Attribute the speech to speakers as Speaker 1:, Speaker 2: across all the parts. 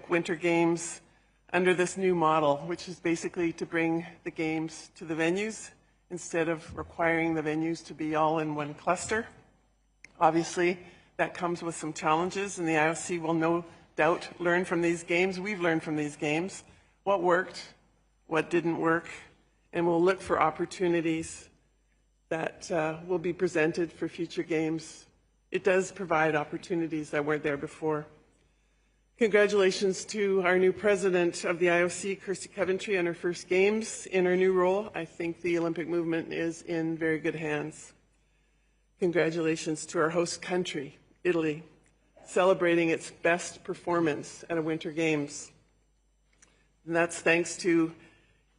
Speaker 1: Winter Games under this new model, which is basically to bring the games to the venues instead of requiring the venues to be all in one cluster. Obviously, that comes with some challenges, and the IOC will no doubt learn from these games. We've learned from these games what worked, what didn't work, and we'll look for opportunities that will be presented for future games. It does provide opportunities that weren't there before. Congratulations to our new president of the IOC, Kirsty Coventry, on her first games in her new role. I think the Olympic movement is in very good hands. Congratulations to our host country, Italy, celebrating its best performance at a Winter Games. And that's thanks to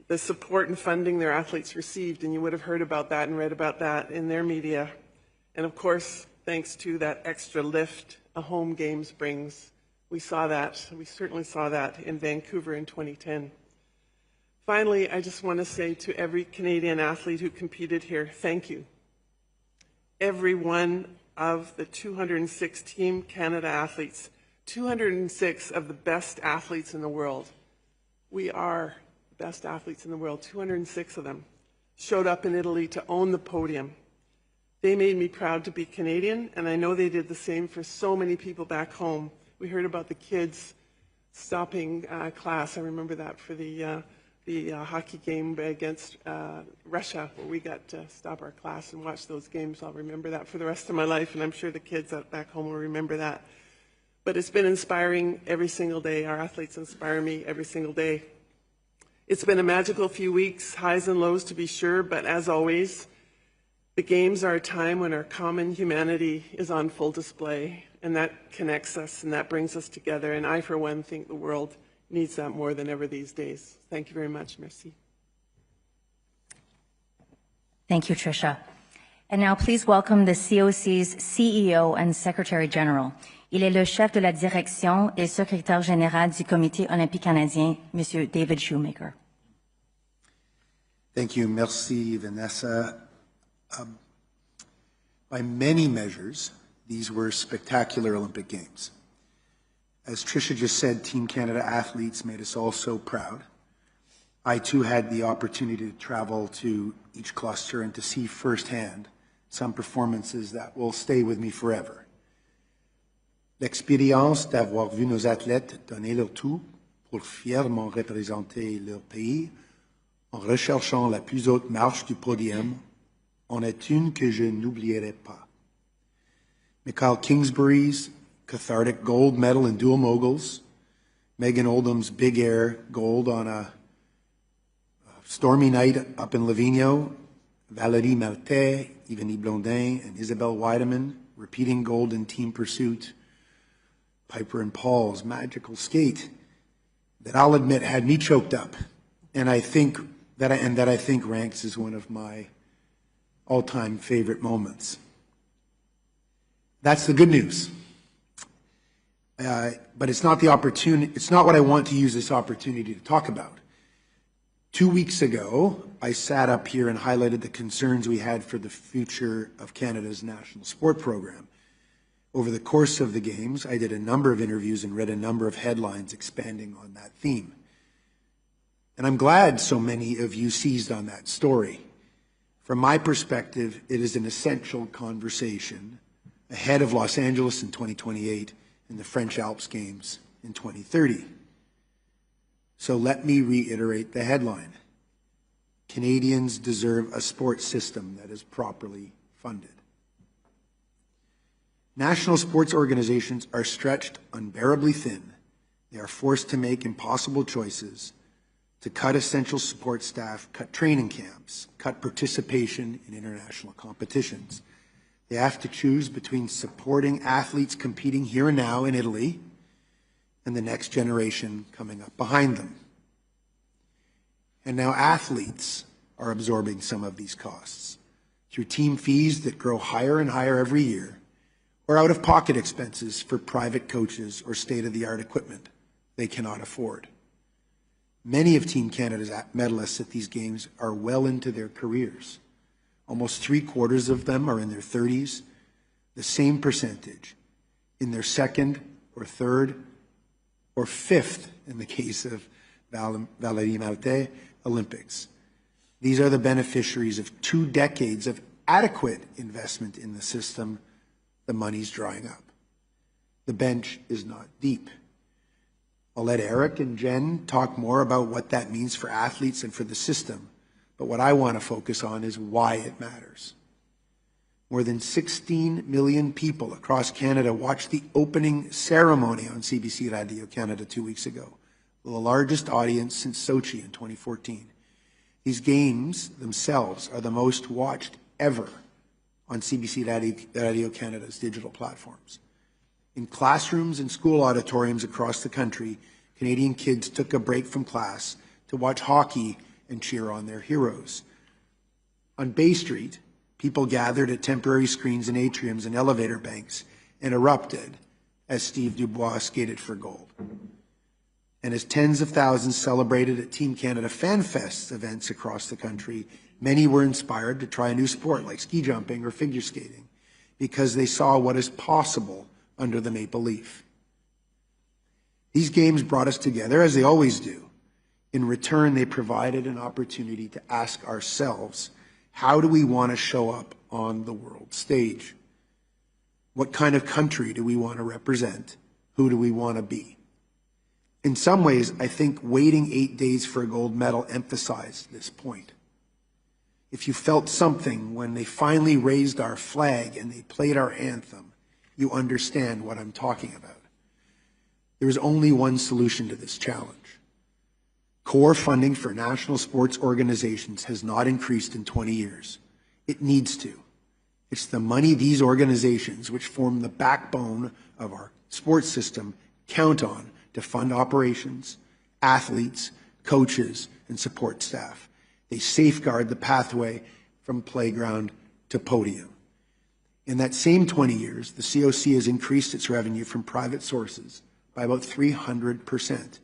Speaker 1: the support and funding their athletes received, and you would have heard about that and read about that in their media. And of course, thanks to that extra lift a home games brings. We saw that, we certainly saw that in Vancouver in 2010. Finally, I just want to say to every Canadian athlete who competed here, thank you. Every one of the 206 Team Canada athletes, 206 of the best athletes in the world. We are the best athletes in the world, 206 of them, showed up in Italy to own the podium. They made me proud to be Canadian, and I know they did the same for so many people back home. We heard about the kids stopping class. I remember that for the hockey game against Russia, where we got to stop our class and watch those games. I'll remember that for the rest of my life, and I'm sure the kids back home will remember that. But it's been inspiring every single day. Our athletes inspire me every single day. It's been a magical few weeks, highs and lows to be sure, but as always, the games are a time when our common humanity is on full display, and that connects us and that brings us together. And I, for one, think the world needs that more than ever these days. Thank you very much. Merci.
Speaker 2: Thank you, Tricia. And now please welcome the COC's CEO and Secretary General. Il est le chef de la direction et secrétaire général du Comité olympique canadien, Monsieur David Shoemaker.
Speaker 3: Thank you. Merci, Vanessa. By many measures, these were spectacular Olympic Games. As Tricia just said, Team Canada athletes made us all so proud. I too had the opportunity to travel to each cluster and to see firsthand some performances that will stay with me forever. L'expérience d'avoir vu nos athlètes donner leur tout pour fièrement représenter leur pays en recherchant la plus haute marche du podium en est une que je n'oublierai pas. Mikhail Kingsbury's cathartic gold medal in dual moguls, Megan Oldham's big air gold on a stormy night up in Livigno, Valérie Martin, Yvonne Blondin, and Isabelle Weideman repeating gold in team pursuit, Piper and Paul's magical skate that I'll admit had me choked up, and I think ranks as one of my all-time favorite moments. That's the good news. But it's not the opportunity. It's not what I want to use this opportunity to talk about. 2 weeks ago, I sat up here and highlighted the concerns we had for the future of Canada's national sport program. Over the course of the Games, I did a number of interviews and read a number of headlines expanding on that theme. And I'm glad so many of you seized on that story. From my perspective, it is an essential conversation ahead of Los Angeles in 2028 and the French Alps Games in 2030. So let me reiterate the headline. Canadians deserve a sports system that is properly funded. National sports organizations are stretched unbearably thin. They are forced to make impossible choices, to cut essential support staff, cut training camps, cut participation in international competitions. They have to choose between supporting athletes competing here and now in Italy and the next generation coming up behind them. And now athletes are absorbing some of these costs through team fees that grow higher and higher every year, or out-of-pocket expenses for private coaches or state-of-the-art equipment they cannot afford. Many of Team Canada's medalists at these games are well into their careers. Almost 3/4 of them are in their 30s, the same percentage in their second or third or 5th in the case of Valérie Martin, Olympics. These are the beneficiaries of 2 decades of adequate investment in the system. The money's drying up. The bench is not deep. I'll let Eric and Jen talk more about what that means for athletes and for the system, but what I want to focus on is why it matters. More than 16 million people across Canada watched the opening ceremony on CBC Radio Canada 2 weeks ago, the largest audience since Sochi in 2014. These games themselves are the most watched ever on CBC Radio Canada's digital platforms. In classrooms and school auditoriums across the country, Canadian kids took a break from class to watch hockey and cheer on their heroes. On Bay Street, people gathered at temporary screens and atriums and elevator banks and erupted as Steve Dubois skated for gold. And as tens of thousands celebrated at Team Canada Fan Fest events across the country, many were inspired to try a new sport like ski jumping or figure skating because they saw what is possible under the maple leaf. These games brought us together, as they always do. In return, they provided an opportunity to ask ourselves, how do we want to show up on the world stage? What kind of country do we want to represent? Who do we want to be? In some ways, I think waiting 8 days for a gold medal emphasized this point. If you felt something when they finally raised our flag and they played our anthem, you understand what I'm talking about. There is only one solution to this challenge. Core funding for national sports organizations has not increased in 20 years. It needs to. It's the money these organizations, which form the backbone of our sports system, count on to fund operations, athletes, coaches, and support staff. They safeguard the pathway from playground to podium. In that same 20 years, the COC has increased its revenue from private sources by about 300%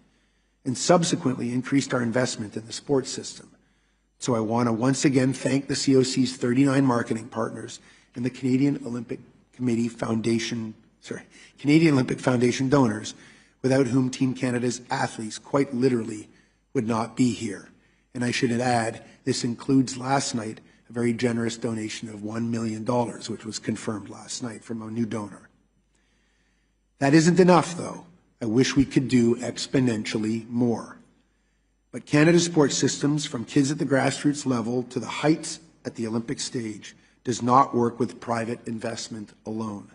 Speaker 3: and subsequently increased our investment in the sports system. So I want to once again thank the COC's 39 marketing partners and the Canadian Olympic Foundation donors, without whom Team Canada's athletes quite literally would not be here. And I should add, this includes last night a very generous donation of $1 million, which was confirmed last night from a new donor. That isn't enough, though. I wish we could do exponentially more. But Canada's sports systems, from kids at the grassroots level to the heights at the Olympic stage, does not work with private investment alone.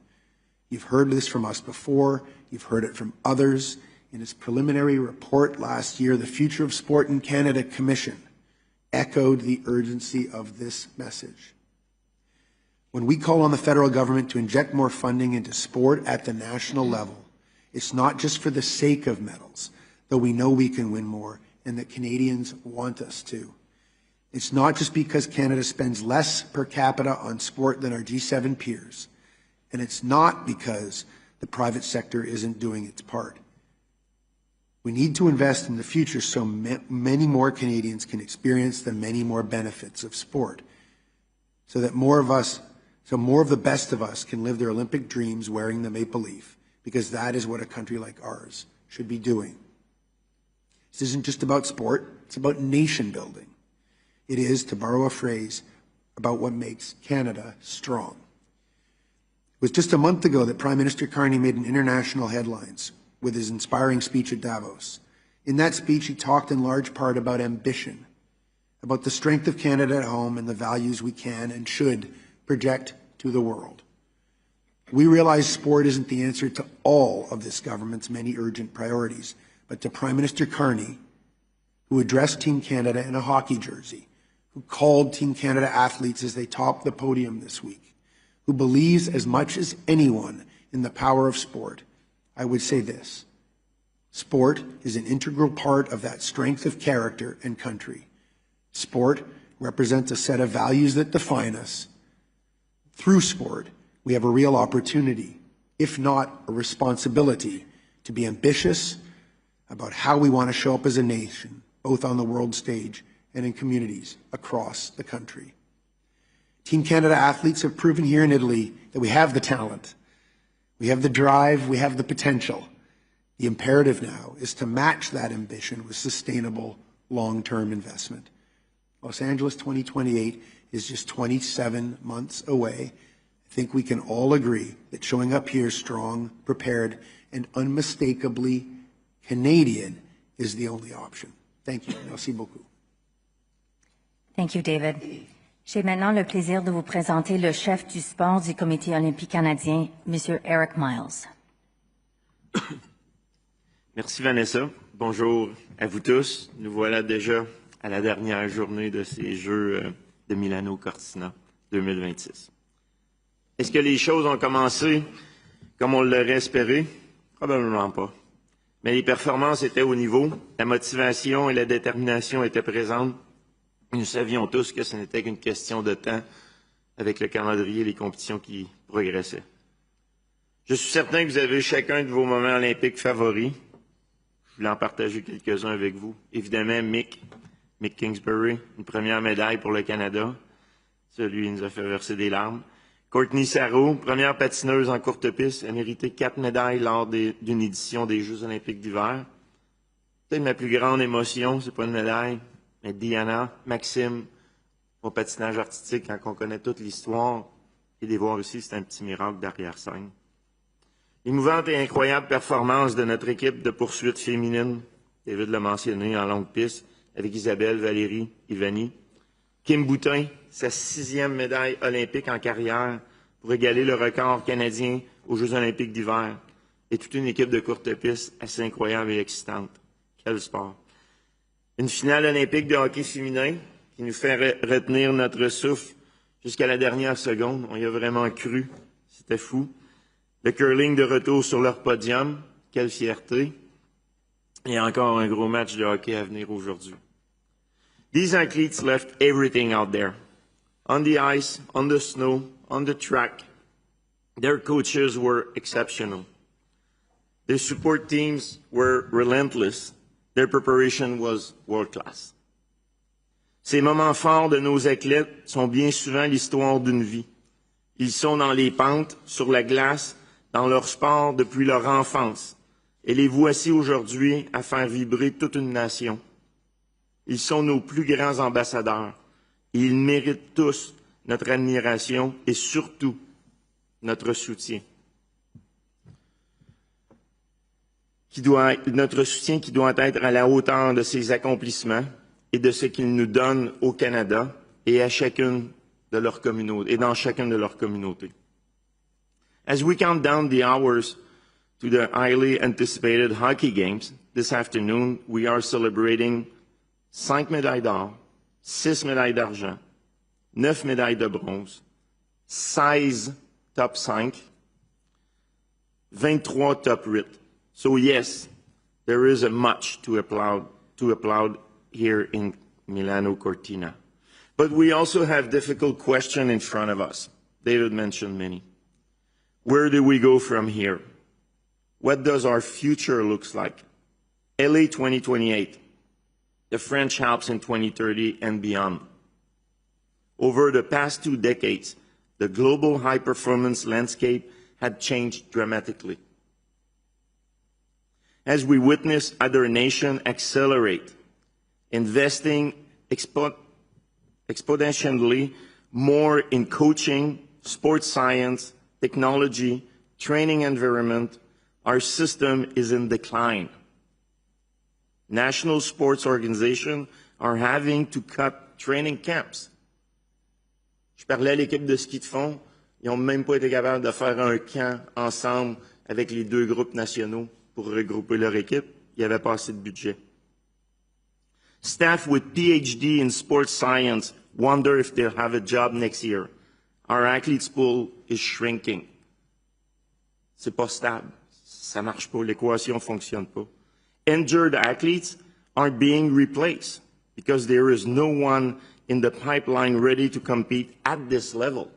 Speaker 3: You've heard this from us before. You've heard it from others. In its preliminary report last year, the Future of Sport in Canada Commission echoed the urgency of this message. When we call on the federal government to inject more funding into sport at the national level, it's not just for the sake of medals, though we know we can win more and that Canadians want us to. It's not just because Canada spends less per capita on sport than our G7 peers, and it's not because the private sector isn't doing its part. We need to invest in the future so many more Canadians can experience the many more benefits of sport, so more of the best of us can live their Olympic dreams wearing the maple leaf, because that is what a country like ours should be doing. This isn't just about sport, it's about nation building. It is, to borrow a phrase, about what makes Canada strong. It was just a month ago that Prime Minister Carney made an international headlines with his inspiring speech at Davos. In that speech, he talked in large part about ambition, about the strength of Canada at home and the values we can and should project to the world. We realize sport isn't the answer to all of this government's many urgent priorities, but to Prime Minister Carney, who addressed Team Canada in a hockey jersey, who called Team Canada athletes as they topped the podium this week, who believes as much as anyone in the power of sport, I would say this: sport is an integral part of that strength of character and country. Sport represents a set of values that define us. Through sport, we have a real opportunity, if not a responsibility, to be ambitious about how we want to show up as a nation, both on the world stage and in communities across the country. Team Canada athletes have proven here in Italy that we have the talent, we have the drive, we have the potential. The imperative now is to match that ambition with sustainable long-term investment. Los Angeles 2028 is just 27 months away. I think we can all agree that showing up here strong, prepared, and unmistakably Canadian is the only option. Thank you. Merci beaucoup.
Speaker 2: Thank you, David. J'ai maintenant le plaisir de vous présenter le chef du sport du Comité olympique canadien, M. Eric Miles.
Speaker 4: Merci Vanessa. Bonjour à vous tous. Nous voilà déjà à la dernière journée de ces Jeux de Milano Cortina 2026. Est-ce que les choses ont commencé comme on l'aurait espéré? Probablement pas. Mais les performances étaient au niveau, la motivation et la détermination étaient présentes. Nous savions tous que ce n'était qu'une question de temps avec le calendrier et les compétitions qui progressaient. Je suis certain que vous avez chacun de vos moments olympiques favoris. Je voulais en partager quelques-uns avec vous. Évidemment, Mick Kingsbury, une première médaille pour le Canada. Celui qui nous a fait verser des larmes. Courtney Sarro, première patineuse en courte piste, a mérité 4 médailles lors d'une édition des Jeux olympiques d'hiver. Peut-être ma plus grande émotion, c'est pas une médaille, mais Diana, Maxime, au patinage artistique, quand on connaît toute l'histoire, et les voir aussi, c'est un petit miracle d'arrière-scène. L'émouvante et incroyable performance de notre équipe de poursuite féminine, David l'a mentionné, en longue piste, avec Isabelle, Valérie, Ivani. Kim Boutin, sa 6e médaille olympique en carrière pour égaler le record canadien aux Jeux olympiques d'hiver. Et toute une équipe de courte piste assez incroyable et excitante. Quel sport! Une finale olympique de hockey féminin qui nous fait retenir notre souffle jusqu'à la dernière seconde. On y a vraiment cru. C'était fou. Le curling de retour sur leur podium. Quelle fierté. Et encore un gros match de hockey à venir aujourd'hui. These athletes left everything out there. On the ice, on the snow, on the track. Their coaches were exceptional. Their support teams were relentless. Their preparation was world-class. Ces moments forts de nos athlètes sont bien souvent l'histoire d'une vie. Ils sont dans les pentes, sur la glace, dans leur sport depuis leur enfance. Et les voici aujourd'hui à faire vibrer toute une nation. Ils sont nos plus grands ambassadeurs. Et ils méritent tous notre admiration et surtout notre soutien. Notre soutien qui doit être à la hauteur de ces accomplissements et de ce qu'ils nous donnent au Canada et à chacune de leurs communautés et dans chacune de leurs communautés. As we count down the hours to the highly anticipated hockey games, this afternoon we are celebrating 5 médailles d'or, 6 médailles d'argent, 9 médailles de bronze, 16 top 5, 23 top 8. So yes, there is a much to applaud here in Milano Cortina. But we also have difficult questions in front of us. David mentioned many. Where do we go from here? What does our future look like? LA 2028, the French Alps in 2030 and beyond. Over the past 2 decades, the global high-performance landscape had changed dramatically. As we witness other nations accelerate, investing exponentially more in coaching, sports science, technology, training environment, our system is in decline. National sports organizations are having to cut training camps. Je parlais à l'équipe de ski de fond, ils n'ont même pas été capables de faire un camp ensemble avec les 2 groupes nationaux pour regrouper leur équipe. Il n'y avait pas assez de budget. Staff with PhD in sports science wonder if they'll have a job next year. Our athletes pool is shrinking. C'est pas stable. Ça marche pas. L'équation fonctionne pas. Injured athletes aren't being replaced because there is no one in the pipeline ready to compete at this level.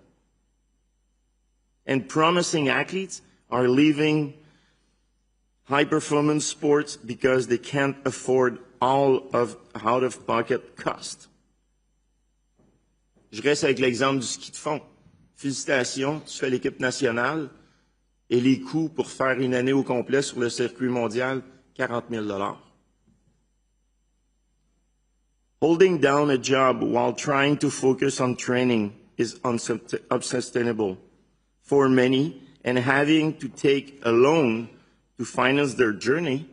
Speaker 4: And promising athletes are leaving high-performance sports because they can't afford all of out-of-pocket costs. Je reste avec l'exemple du ski de fond. Félicitations, tu fais l'équipe nationale, Et les coûts pour faire une année au complet sur le circuit mondial, 40 000 $. Holding down a job while trying to focus on training is unsustainable for many, and having to take a loan to finance their journey,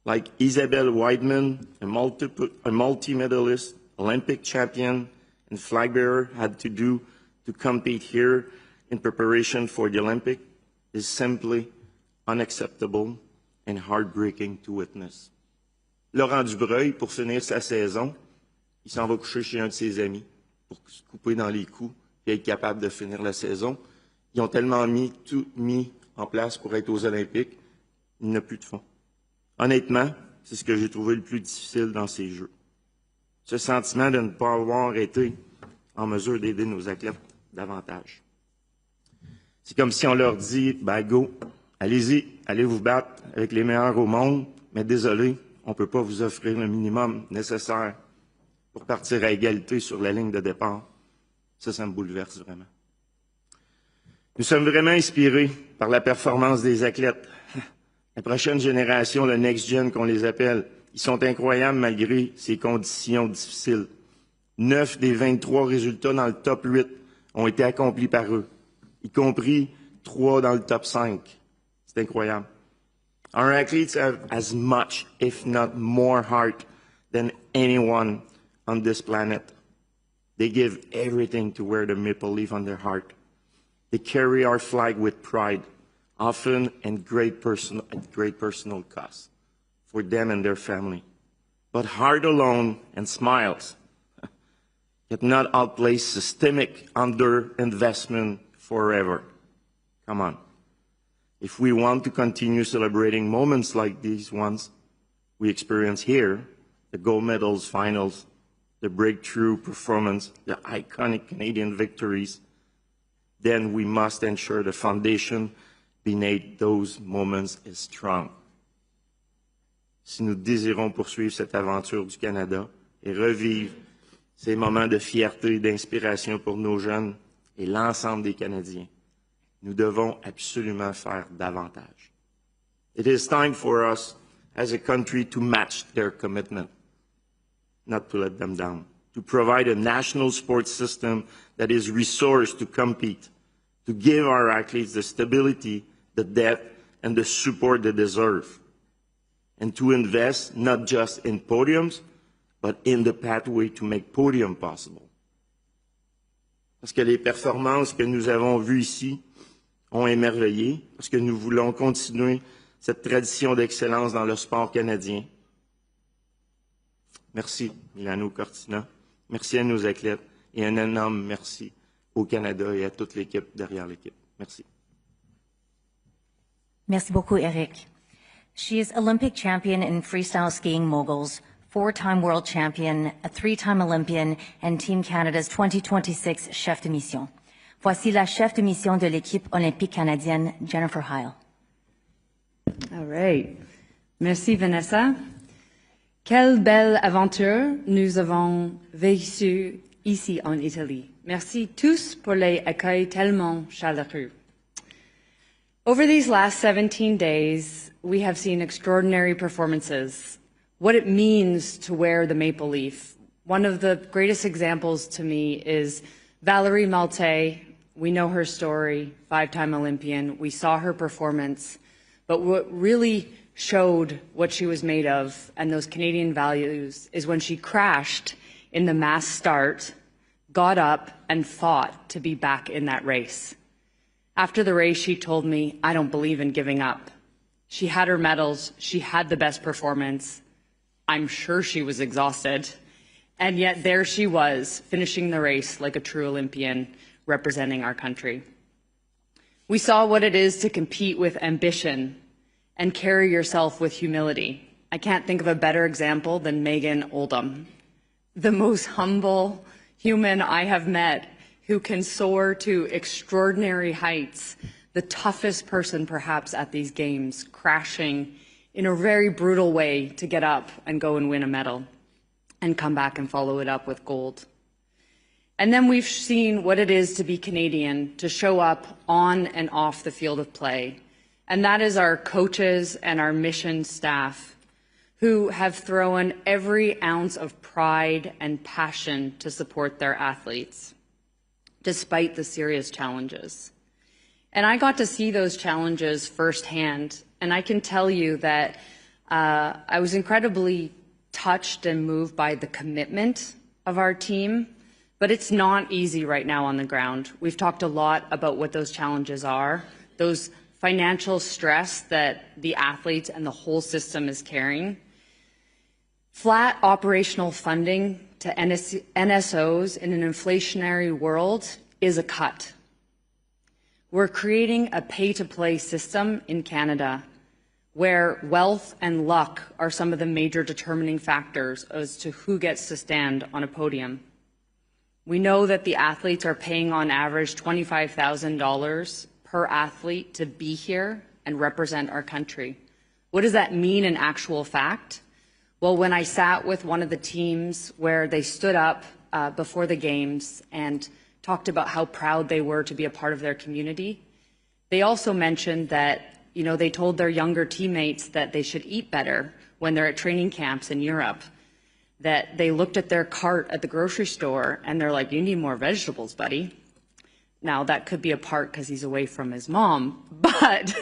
Speaker 4: like Isabelle Weidman, a multi-medalist, Olympic champion, and flag bearer had to do to compete here in preparation for the Olympic, is simply unacceptable and heartbreaking to witness. Laurent Dubreuil, pour finir sa saison, il s'en va coucher chez un de ses amis pour se couper dans les coups et être capable de finir la saison. Ils ont tellement tout mis en place pour être aux Olympiques, il n'y a plus de fonds. Honnêtement, c'est ce que j'ai trouvé le plus difficile dans ces Jeux. Ce sentiment de ne pas avoir été en mesure d'aider nos athlètes davantage. C'est comme si on leur dit, ben go, allez-y, allez vous battre avec les meilleurs au monde, mais désolé, on ne peut pas vous offrir le minimum nécessaire pour partir à égalité sur la ligne de départ. Ça me bouleverse vraiment. Nous sommes vraiment inspirés par la performance des athlètes. La prochaine génération, le Next Gen qu'on les appelle, ils sont incroyables malgré ces conditions difficiles. 9 des 23 résultats dans le top 8 ont été accomplis par eux, y compris 3 dans le top 5. C'est incroyable. Our athletes have as much, if not more, heart than anyone on this planet. They give everything to wear the maple leaf on their heart. They carry our flag with pride, often at great personal cost for them and their family. But heart alone and smiles cannot outplay systemic underinvestment forever. Come on. If we want to continue celebrating moments like these ones we experience here, the gold medals finals, the breakthrough performance, the iconic Canadian victories, then we must ensure the foundation beneath those moments is strong. Si nous désirons poursuivre cette aventure du Canada et revivre ces moments de fierté et d'inspiration pour nos jeunes et l'ensemble des Canadiens, nous devons absolument faire davantage. It is time for us as a country to match their commitment, not to let them down, to provide a national sports system that is resourced to compete, to give our athletes the stability, the depth, and the support they deserve, and to invest not just in podiums, but in the pathway to make podium possible. Parce que les performances que nous avons vues ici ont émerveillé, parce que nous voulons continuer cette tradition d'excellence dans le sport canadien. Merci, Milano Cortina. Merci à nos athlètes et un énorme merci au Canada et à toute l'équipe derrière l'équipe. Merci.
Speaker 2: Merci beaucoup, Eric. She is Olympic champion in freestyle skiing moguls, 4-time world champion, a 3-time Olympian, and Team Canada's 2026 chef de mission. Voici la chef de mission de l'équipe olympique canadienne, Jennifer Heil.
Speaker 5: All right. Merci, Vanessa. Quelle belle aventure nous avons vécue ici en Italie. Merci tous pour les accueils tellement chaleureux. Over these last 17 days, we have seen extraordinary performances, what it means to wear the maple leaf. One of the greatest examples to me is Valerie Malte. We know her story, 5-time Olympian. We saw her performance. But what really showed what she was made of and those Canadian values is when she crashed in the mass start, got up and fought to be back in that race. After the race, she told me, I don't believe in giving up. She had her medals. She had the best performance. I'm sure she was exhausted. And yet there she was, finishing the race like a true Olympian, representing our country. We saw what it is to compete with ambition and carry yourself with humility. I can't think of a better example than Megan Oldham, the most humble human I have met, who can soar to extraordinary heights, the toughest person perhaps at these games, crashing in a very brutal way to get up and go and win a medal and come back and follow it up with gold. And then we've seen what it is to be Canadian, to show up on and off the field of play. And that is our coaches and our mission staff who have thrown every ounce of pride and passion to support their athletes, despite the serious challenges. And I got to see those challenges firsthand, and I can tell you that I was incredibly touched and moved by the commitment of our team, but it's not easy right now on the ground. We've talked a lot about what those challenges are, those financial stress that the athletes and the whole system is carrying. Flat operational funding to NSOs in an inflationary world is a cut. We're creating a pay-to-play system in Canada where wealth and luck are some of the major determining factors as to who gets to stand on a podium. We know that the athletes are paying on average $25,000 per athlete to be here and represent our country. What does that mean in actual fact? Well, when I sat with one of the teams where they stood up before the games and talked about how proud they were to be a part of their community, they also mentioned that, you know, they told their younger teammates that they should eat better when they're at training camps in Europe, that they looked at their cart at the grocery store and they're like, you need more vegetables, buddy. Now, that could be a part because he's away from his mom, but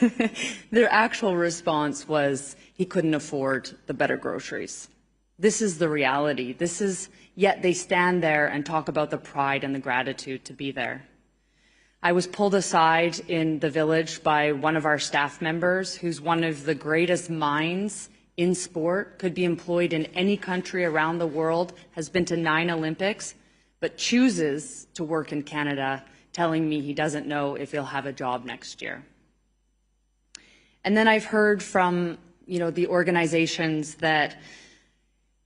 Speaker 5: their actual response was he couldn't afford the better groceries. This is the reality. Yet they stand there and talk about the pride and the gratitude to be there. I was pulled aside in the village by one of our staff members who's one of the greatest minds in sport, could be employed in any country around the world, has been to 9 Olympics, but chooses to work in Canada, telling me he doesn't know if he'll have a job next year. And then I've heard from, you know, the organizations that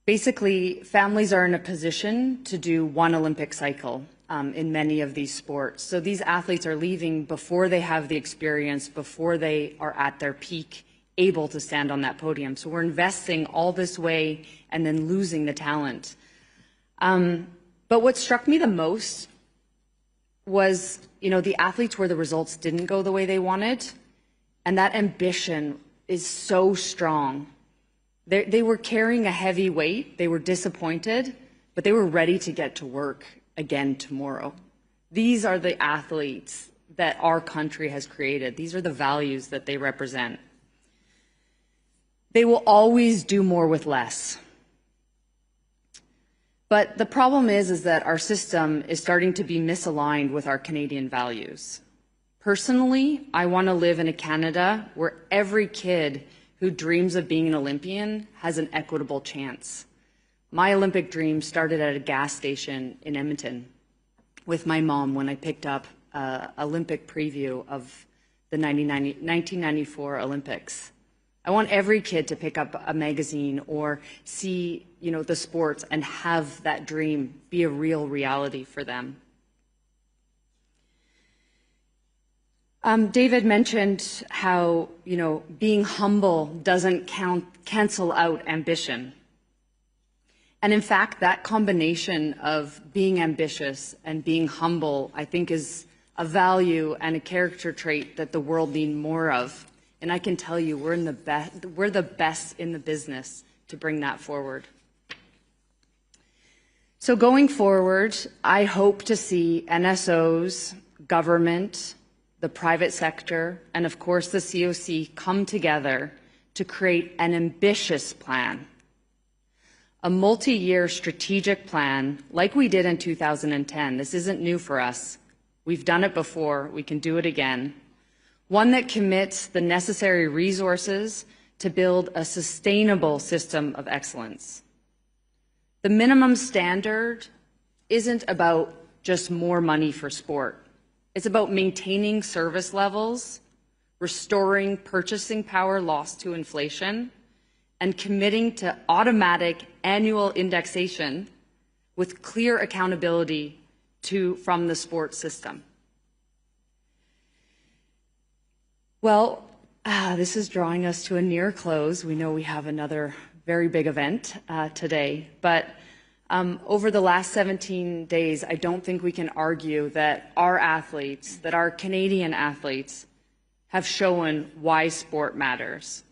Speaker 5: basically families are in a position to do one Olympic cycle in many of these sports. So these athletes are leaving before they have the experience, before they are at their peak, able to stand on that podium. So we're investing all this way and then losing the talent. But what struck me the most was, you know, the athletes where the results didn't go the way they wanted, and that ambition is so strong. They were carrying a heavy weight, they were disappointed, but they were ready to get to work again tomorrow. These are the athletes that our country has created. These are the values that they represent. They will always do more with less. But the problem is that our system is starting to be misaligned with our Canadian values. Personally, I want to live in a Canada where every kid who dreams of being an Olympian has an equitable chance. My Olympic dream started at a gas station in Edmonton with my mom when I picked up an Olympic preview of the 1994 Olympics. I want every kid to pick up a magazine or see, you know, the sports and have that dream be a real reality for them. David mentioned how, you know, being humble doesn't cancel out ambition. And in fact, that combination of being ambitious and being humble, I think, is a value and a character trait that the world needs more of. And I can tell you, we're the best in the business to bring that forward. So going forward, I hope to see NSOs, government, the private sector, and of course the COC come together to create an ambitious plan, a multi-year strategic plan like we did in 2010. This isn't new for us. We've done it before. We can do it again. One that commits the necessary resources to build a sustainable system of excellence. The minimum standard isn't about just more money for sport. It's about maintaining service levels, restoring purchasing power lost to inflation, and committing to automatic annual indexation with clear accountability from the sports system. Well, this is drawing us to a near close. We know we have another very big event today, but Over the last 17 days, I don't think we can argue that our athletes, that our Canadian athletes, have shown why sport matters.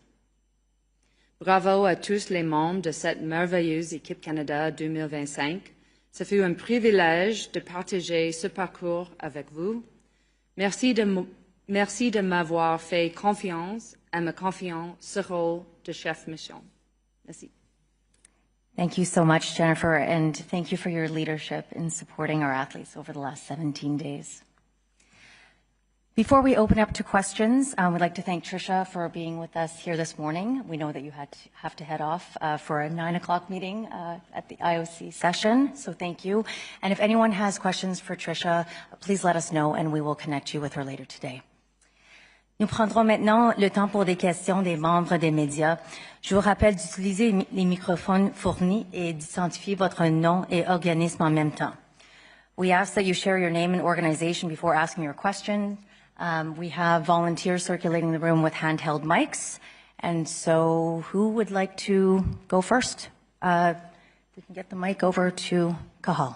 Speaker 5: Bravo à tous les membres de cette merveilleuse équipe Canada 2025. Ce fut un privilège de partager ce parcours avec vous. Merci de m'avoir fait confiance et me confiant ce rôle de chef mission. Merci.
Speaker 2: Thank you so much, Jennifer, and thank you for your leadership in supporting our athletes over the last 17 days. Before we open up to questions, we'd like to thank Tricia for being with us here this morning. We know that you have to head off for a 9 o'clock meeting at the IOC session, so thank you. And if anyone has questions for Tricia, please let us know and we will connect you with her later today. Nous prendrons maintenant le temps pour des questions des membres des médias. Je vous rappelle d'utiliser les microphones fournis et d'identifier votre nom et organisme en même temps. We ask that you share your name and organization before asking your question. We have volunteers circulating the room with handheld mics. And so who would like to go first? We can get the mic over to Cahal.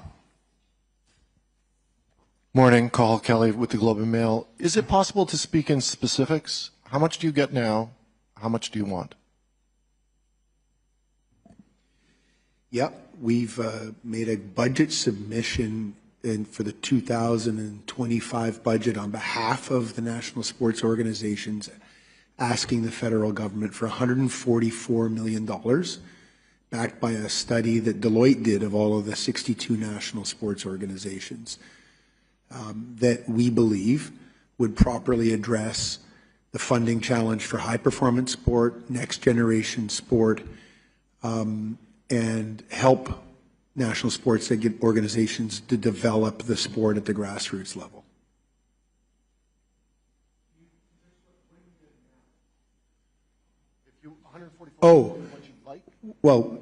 Speaker 6: Morning, Cahal Kelly with the Globe and Mail. Is it possible to speak in specifics? How much do you get now? How much do you want?
Speaker 3: Yep, we've made a budget submission for the 2025 budget on behalf of the national sports organizations, asking the federal government for $144 million, backed by a study that Deloitte did of all of the 62 national sports organizations, that we believe would properly address the funding challenge for high-performance sport, next-generation sport, and help national sports organizations to develop the sport at the grassroots level. Oh, well,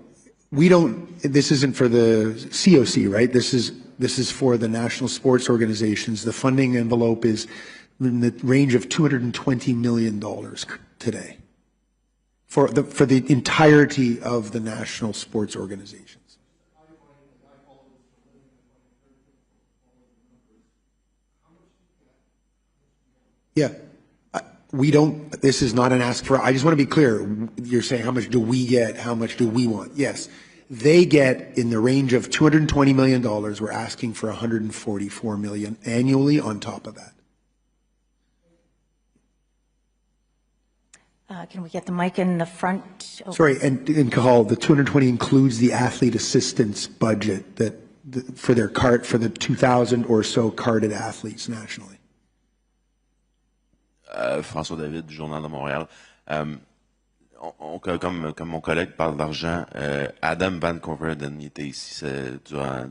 Speaker 3: we don't, this isn't for the COC, right? This is for the national sports organizations. The funding envelope is in the range of $220 million today for the entirety of the national sports organizations. Yeah, we don't, this is not an ask for, I just want to be clear. You're saying how much do we get, how much do we want? Yes, they get in the range of $220 million. We're asking for $144 million annually on top of that.
Speaker 2: Can we get the mic in the front? Oh.
Speaker 3: Sorry, and Cahal, the 220 includes the athlete assistance budget that for the 2,000 or so carded athletes nationally.
Speaker 7: François David du Journal de Montréal. Comme mon collègue parle d'argent, Adam Van Coverdon était ici durant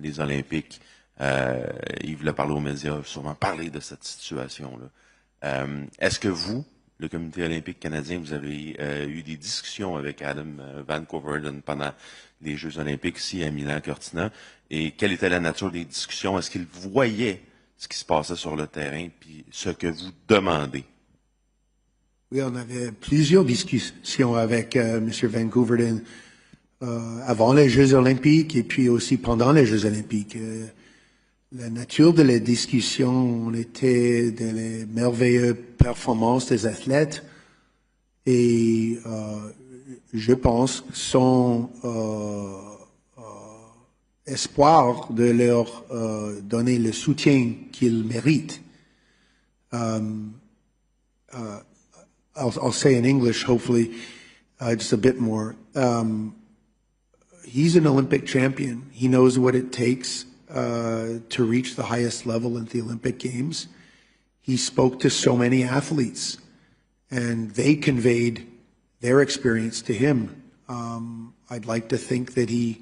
Speaker 7: les Olympiques. Il voulait parler aux médias, sûrement parler de cette situation-là. Est-ce que vous, le Comité olympique canadien, vous avez eu des discussions avec Adam Van Coverdon pendant les Jeux olympiques ici à Milan Cortina? Et quelle était la nature des discussions? Est-ce qu'il voyait ce qui se passait sur le terrain, puis ce que vous demandez?
Speaker 3: Oui, on avait plusieurs discussions avec M. Van Coverdon avant les Jeux olympiques et puis aussi pendant les Jeux olympiques. La nature de la discussion était de les merveilleuses performances des athlètes et je pense son espoir de leur donner le soutien qu'ils méritent. I'll say in English, hopefully, just a bit more. He's an Olympic champion. He knows what it takes to reach the highest level in the Olympic Games. He spoke to so many athletes, and they conveyed their experience to him. I'd like to think that he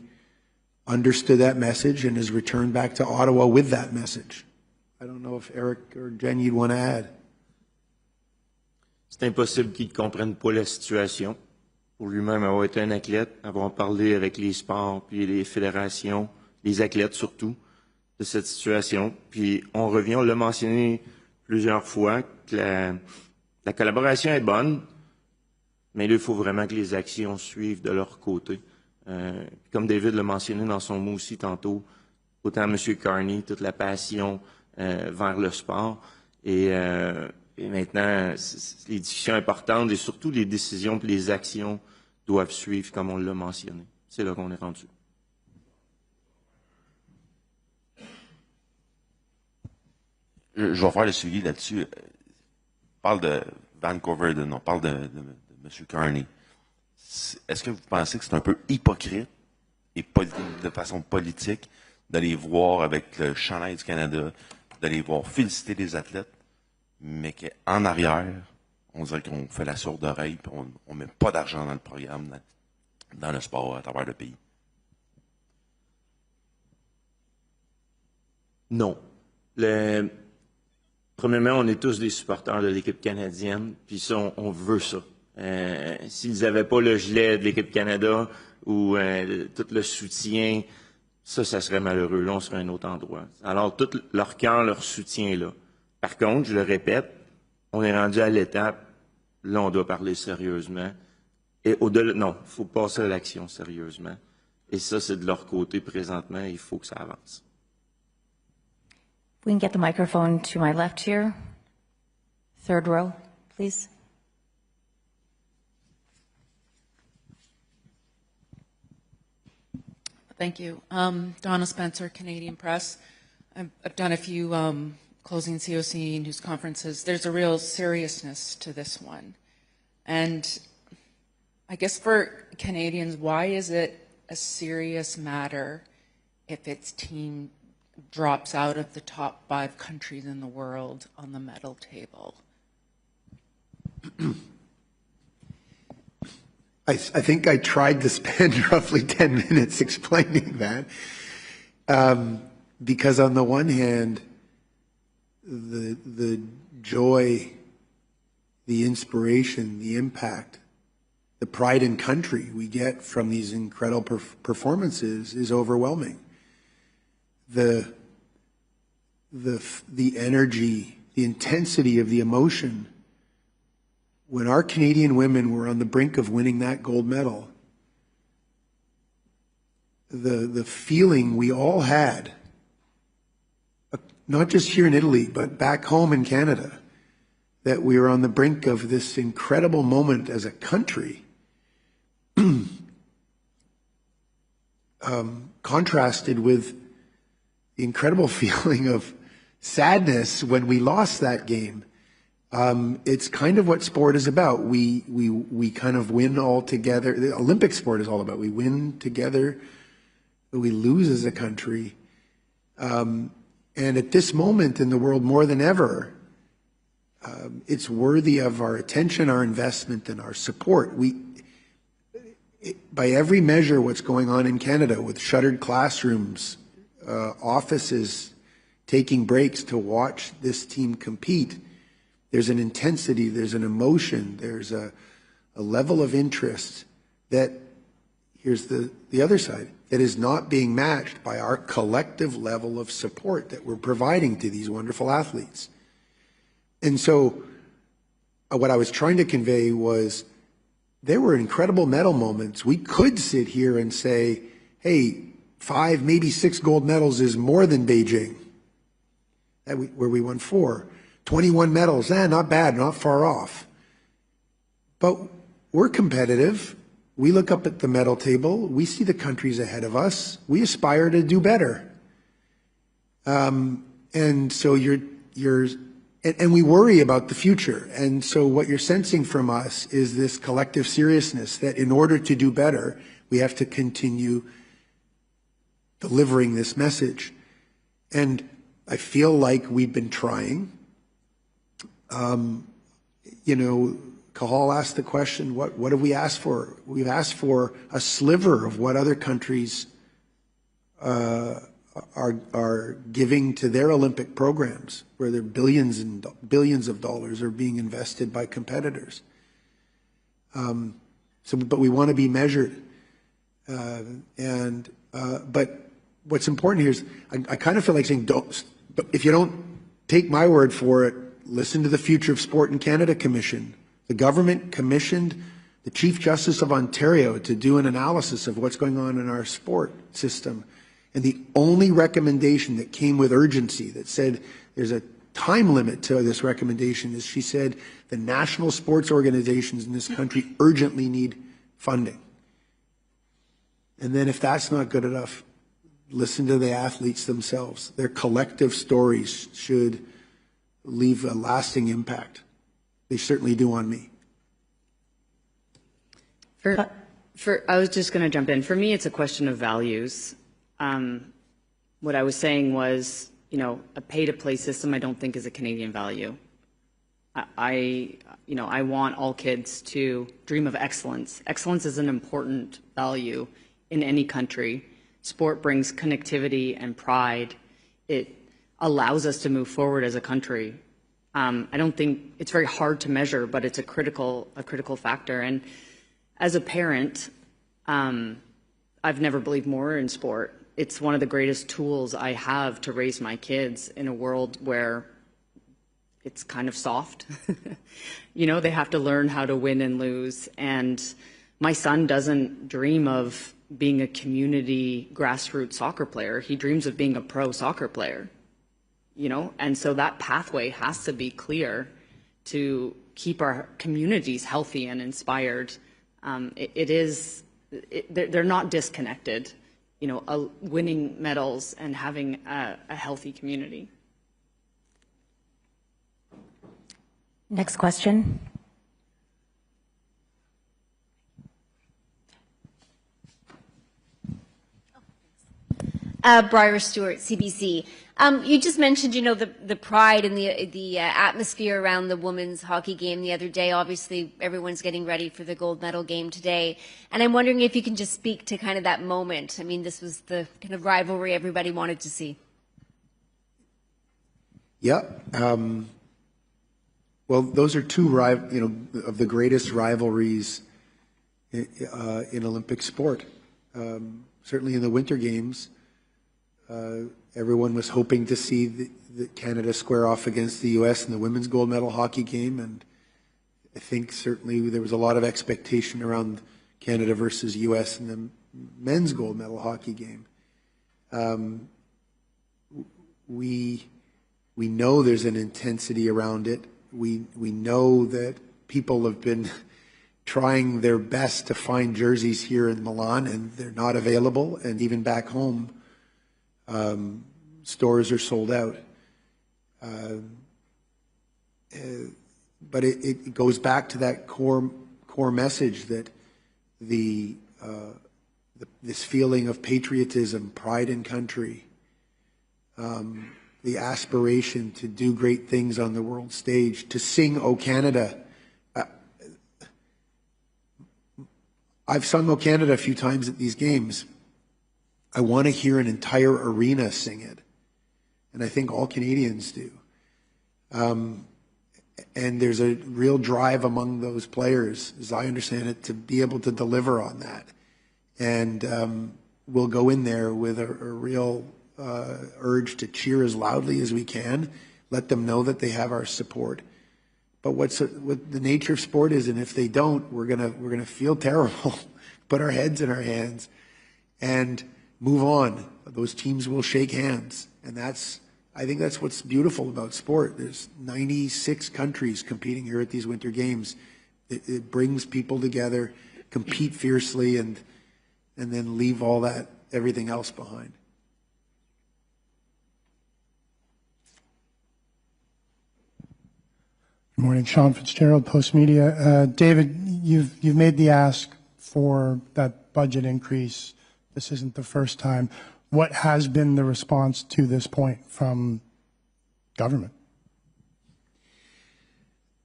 Speaker 3: understood that message and has returned back to Ottawa with that message. I don't know if Eric or Jen, you'd want to add.
Speaker 4: C'est impossible qu'il ne comprenne pas la situation. Pour lui-même avoir été un athlète, avoir parlé avec les sports, puis les fédérations, les athlètes surtout, de cette situation. Puis on revient, on l'a mentionné plusieurs fois, que la collaboration est bonne, mais là, il faut vraiment que les actions suivent de leur côté. Comme David l'a mentionné dans son mot aussi tantôt, autant M. Carney, toute la passion vers le sport. Et maintenant, les discussions importantes et surtout les décisions et les actions doivent suivre, comme on l'a mentionné. C'est là qu'on est rendu.
Speaker 7: Je vais faire le suivi là-dessus. On parle de Vancouver, on parle de M. Carney. Est-ce que vous pensez que c'est un peu hypocrite et de façon politique d'aller voir avec le chandail du Canada, d'aller voir féliciter les athlètes, mais qu'en arrière, on dirait qu'on fait la sourde oreille et on ne met pas d'argent dans le programme, dans le sport à travers le pays?
Speaker 4: Non. Premièrement, on est tous des supporters de l'équipe canadienne, puis ça, on veut ça. S'ils n'avaient pas le gilet de l'équipe Canada ou tout le soutien, ça serait malheureux. Là, on serait à un autre endroit. Alors, tout leur cœur, leur soutien est là. Par contre, je le répète, on est rendu à l'étape, là, on doit parler sérieusement. Et au-delà, non, il faut passer à l'action sérieusement. Et ça, c'est de leur côté présentement, il faut que ça avance.
Speaker 2: We can get the microphone to my left here. Third row, please.
Speaker 8: Thank you. Donna Spencer, Canadian Press. I've done a few closing COC news conferences. There's a real seriousness to this one. And I guess for Canadians, why is it a serious matter if its team drops out of the top 5 countries in the world on the medal table?
Speaker 3: I think I tried to spend roughly 10 minutes explaining that. Because on the one hand, the joy, the inspiration, the impact, the pride in country we get from these incredible performances is overwhelming. The energy, the intensity of the emotion. When our Canadian women were on the brink of winning that gold medal, the feeling we all had, not just here in Italy, but back home in Canada, that we were on the brink of this incredible moment as a country, contrasted with the incredible feeling of sadness when we lost that game. It's kind of what sport is about. We kind of win all together. The Olympic sport is all about. We win together, we lose as a country. And at this moment in the world, more than ever, it's worthy of our attention, our investment, and our support. By every measure, what's going on in Canada with shuttered classrooms, offices taking breaks to watch this team compete, there's an intensity, there's an emotion, there's a level of interest that, here's the other side, that is not being matched by our collective level of support that we're providing to these wonderful athletes. And so what I was trying to convey was there were incredible medal moments. We could sit here and say, hey, 5, maybe 6 gold medals is more than Beijing, where we won 4. 21 medals, not bad, not far off. But we're competitive. We look up at the medal table. We see the countries ahead of us. We aspire to do better. And so and we worry about the future. And so what you're sensing from us is this collective seriousness that in order to do better, we have to continue delivering this message. And I feel like we've been trying. Cahal asked the question, what have we asked for? We've asked for a sliver of what other countries are giving to their Olympic programs, where their billions and billions of dollars are being invested by competitors. But we want to be measured. But what's important here is I kind of feel like saying, but if you don't take my word for it, listen to the Future of Sport in Canada Commission. The government commissioned the Chief Justice of Ontario to do an analysis of what's going on in our sport system. And the only recommendation that came with urgency that said there's a time limit to this recommendation is she said the national sports organizations in this country urgently need funding. And then if that's not good enough, listen to the athletes themselves. Their collective stories should leave a lasting impact. They certainly do on me.
Speaker 5: I was just going to jump in. For me, it's a question of values. What I was saying was, you know, a pay-to-play system I don't think is a Canadian value. I want all kids to dream of excellence. Excellence is an important value in any country. Sport brings connectivity and pride. It allows us to move forward as a country. I don't think it's very hard to measure, but it's a critical factor. And as a parent, I've never believed more in sport. It's one of the greatest tools I have to raise my kids in a world where it's kind of soft. You know, they have to learn how to win and lose. And my son doesn't dream of being a community grassroots soccer player. He dreams of being a pro soccer player, you know? And so that pathway has to be clear to keep our communities healthy and inspired. They're not disconnected, you know, winning medals and having a healthy community.
Speaker 2: Next question.
Speaker 9: Briar Stewart, CBC. You just mentioned, you know, the pride and the atmosphere around the women's hockey game the other day. Obviously, everyone's getting ready for the gold medal game today. And I'm wondering if you can just speak to kind of that moment. I mean, this was the kind of rivalry everybody wanted to see.
Speaker 3: Yeah. Well, those are two, of the greatest rivalries in Olympic sport. Certainly in the Winter Games, everyone was hoping to see the Canada square off against the U.S. in the women's gold medal hockey game, and I think certainly there was a lot of expectation around Canada versus U.S. in the men's gold medal hockey game. We know there's an intensity around it. We know that people have been trying their best to find jerseys here in Milan, and they're not available. And even back home, stores are sold out. But it goes back to that core message that this feeling of patriotism, pride in country, the aspiration to do great things on the world stage, to sing "O Canada." I've sung "O Canada" a few times at these games. I want to hear an entire arena sing it, and I think all Canadians do. And there's a real drive among those players, as I understand it, to be able to deliver on that. And we'll go in there with a real urge to cheer as loudly as we can, let them know that they have our support. But what the nature of sport is, and if they don't, we're gonna feel terrible, put our heads in our hands, and move on. Those teams will shake hands, and I think that's what's beautiful about sport. There's 96 countries competing here at these Winter Games. It brings people together, compete fiercely, and then leave everything else behind.
Speaker 10: Good morning, Sean Fitzgerald, Post Media. David, you've made the ask for that budget increase. This isn't the first time. What has been the response to this point from government?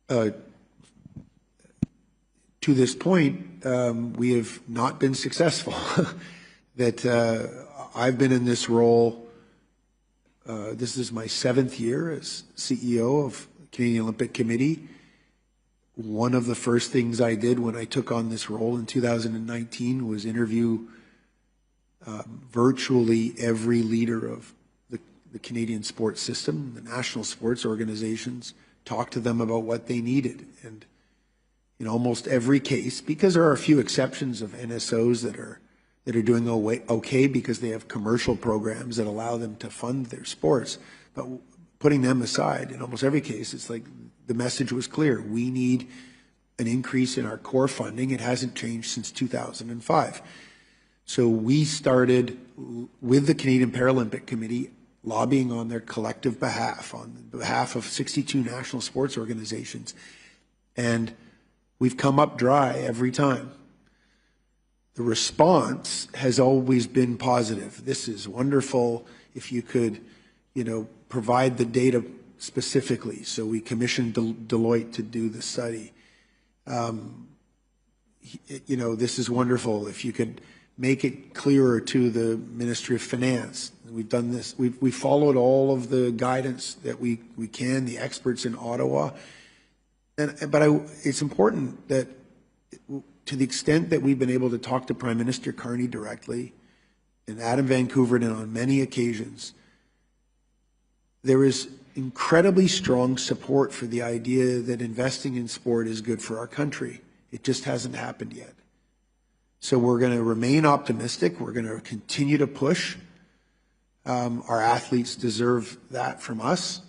Speaker 3: To this point, we have not been successful. That I've been in this role. This is my 7th year as CEO of Canadian Olympic Committee. One of the first things I did when I took on this role in 2019 was interview virtually every leader of the Canadian sports system, the national sports organizations, talk to them about what they needed. And in almost every case, because there are a few exceptions of NSOs that are doing okay because they have commercial programs that allow them to fund their sports. But putting them aside, in almost every case, it's like the message was clear. We need an increase in our core funding. It hasn't changed since 2005. So we started with the Canadian Paralympic Committee lobbying on their collective behalf, on behalf of 62 national sports organizations. And we've come up dry every time. The response has always been positive. This is wonderful. If you could, provide the data specifically. So we commissioned Deloitte to do the study. This is wonderful. If you could make it clearer to the Ministry of Finance. We've done this. We followed all of the guidance that we can, the experts in Ottawa. But it's important that to the extent that we've been able to talk to Prime Minister Carney directly and Adam Van Koeveren and on many occasions, there is incredibly strong support for the idea that investing in sport is good for our country. It just hasn't happened yet. So we're going to remain optimistic. We're going to continue to push. Our athletes deserve that from us.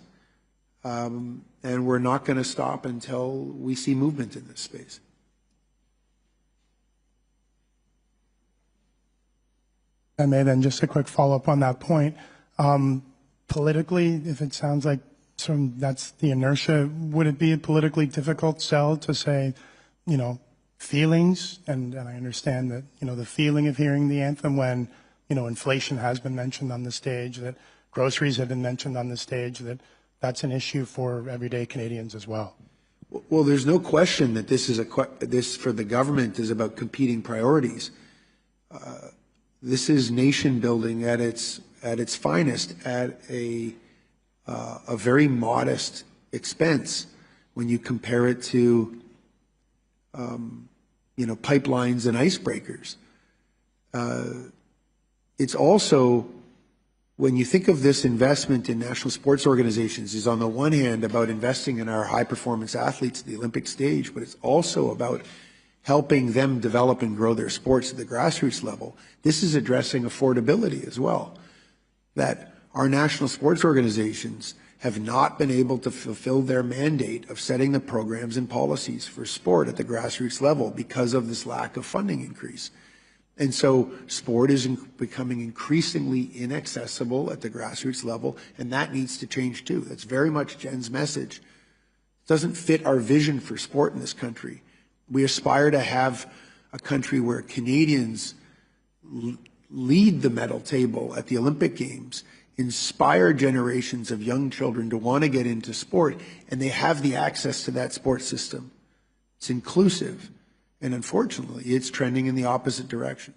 Speaker 3: And we're not going to stop until we see movement in this space.
Speaker 10: And maybe then just a quick follow-up on that point. Politically, if it sounds like that's the inertia, would it be a politically difficult sell to say, feelings, and I understand that, the feeling of hearing the anthem when, inflation has been mentioned on the stage, that groceries have been mentioned on the stage, that's an issue for everyday Canadians as well.
Speaker 3: Well, there's no question that this for the government is about competing priorities. This is nation building at its finest, at a very modest expense when you compare it to pipelines and icebreakers. It's also, when you think of this investment in national sports organizations, is on the one hand about investing in our high-performance athletes at the Olympic stage, but it's also about helping them develop and grow their sports at the grassroots level. This is addressing affordability as well, that our national sports organizations have not been able to fulfill their mandate of setting the programs and policies for sport at the grassroots level because of this lack of funding increase. And so sport is becoming increasingly inaccessible at the grassroots level, and that needs to change too. That's very much Jen's message. It doesn't fit our vision for sport in this country. We aspire to have a country where Canadians lead the medal table at the Olympic Games, inspire generations of young children to want to get into sport, and they have the access to that sports system. It's inclusive, and unfortunately, it's trending in the opposite direction.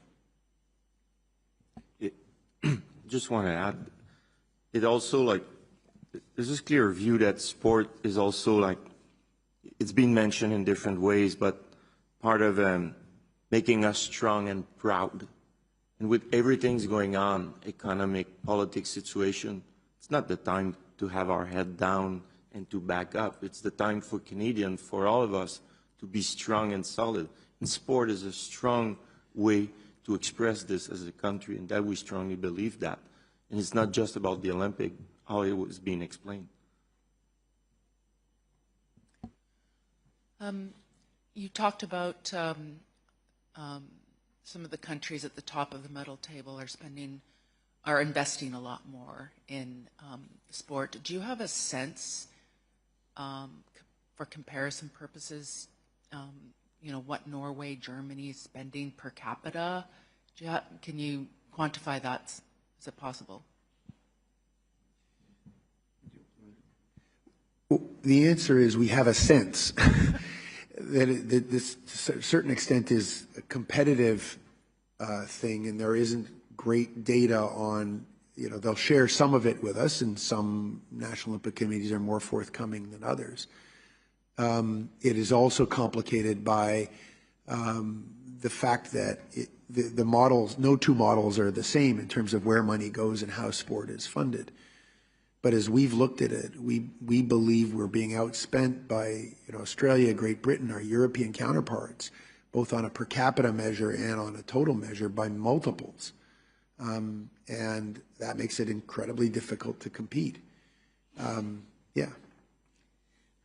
Speaker 4: Just want to add, it also there's this clear view that sport is also it's been mentioned in different ways, but part of making us strong and proud. And with everything's going on, economic, politics situation, it's not the time to have our head down and to back up. It's the time for Canadians, for all of us, to be strong and solid. And sport is a strong way to express this as a country, and that we strongly believe that. And it's not just about the Olympic, how it was being explained.
Speaker 8: You talked about some of the countries at the top of the medal table are investing a lot more in sport. Do you have a sense, for comparison purposes, what Norway, Germany is spending per capita? Can you quantify that? Is it possible?
Speaker 3: Well, the answer is we have a sense. that this, to a certain extent, is a competitive thing, and there isn't great data on, they'll share some of it with us, and some National Olympic Committees are more forthcoming than others. It is also complicated by the fact that the models, no two models are the same in terms of where money goes and how sport is funded. But as we've looked at it, we believe we're being outspent by Australia, Great Britain, our European counterparts, both on a per capita measure and on a total measure by multiples. And that makes it incredibly difficult to compete. Yeah.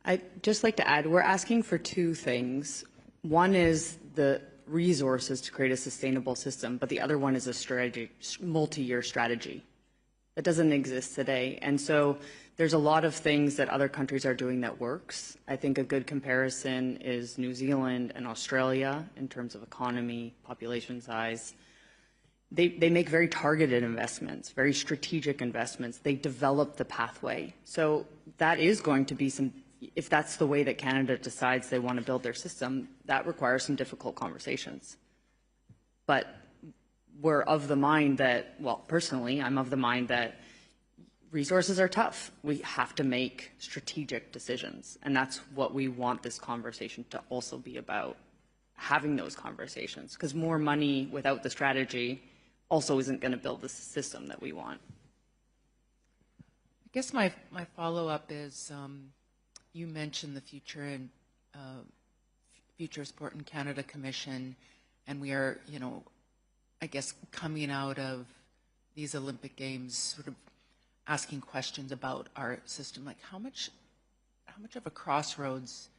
Speaker 11: I'd just like to add, we're asking for two things. One is the resources to create a sustainable system, but the other one is a strategy, multi-year strategy. That doesn't exist today. And so there's a lot of things that other countries are doing that works. I think a good comparison is New Zealand and Australia in terms of economy, population size. They make very targeted investments, very strategic investments. They develop the pathway. So that is going to be some, if that's the way that Canada decides they want to build their system, that requires some difficult conversations. But we're of the mind that, well, personally, I'm of the mind that resources are tough. We have to make strategic decisions. And that's what we want this conversation to also be about, having those conversations. Because more money without the strategy also isn't going to build the system that we want.
Speaker 8: I guess my follow-up is, you mentioned the Future Sport in Canada Commission, and we are, I guess, coming out of these Olympic Games, sort of asking questions about our system. Like, how much of a crossroads